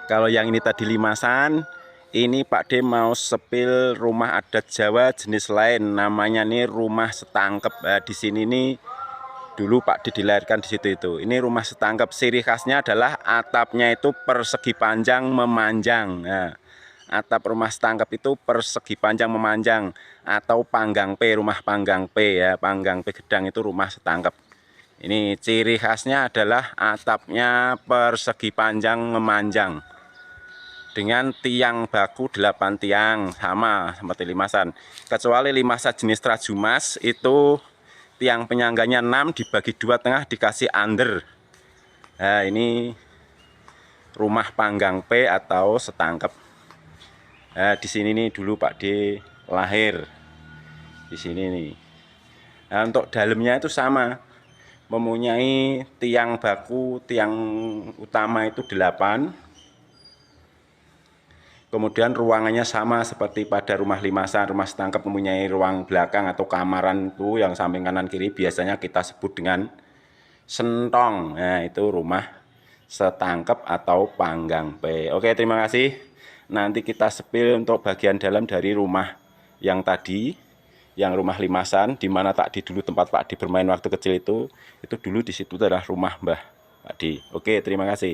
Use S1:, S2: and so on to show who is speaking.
S1: Kalau yang ini tadi limasan, ini Pak D mau sepil rumah adat Jawa jenis lain, namanya nih rumah setangkep. Nah, di sini nih dulu Pak D dilahirkan di situ itu. Ini rumah setangkep, ciri khasnya adalah atapnya itu persegi panjang memanjang. Nah, atap rumah setangkep itu persegi panjang memanjang atau panggang P, rumah panggang P ya, panggang P gedang itu rumah setangkep. Ini ciri khasnya adalah atapnya persegi panjang memanjang dengan tiang baku 8 tiang, sama seperti limasan. Kecuali limasan jenis trajumas itu tiang penyangganya 6 dibagi 2 tengah dikasih under. Nah, ini rumah panggang P atau setangkep. Nah, di sini nih dulu Pak D lahir. Di sini nih. Nah, untuk dalamnya itu sama. Mempunyai tiang baku, tiang utama itu 8. Kemudian ruangannya sama seperti pada rumah limasan, rumah setangkep mempunyai ruang belakang atau kamaran itu yang samping kanan kiri biasanya kita sebut dengan sentong. Nah, itu rumah setangkep atau panggang P. Oke, terima kasih. Nanti kita sepil untuk bagian dalam dari rumah yang tadi, yang rumah limasan, di mana tadi dulu tempat Pak D bermain waktu kecil itu dulu di situ adalah rumah Mbah Pak D. Oke, terima kasih.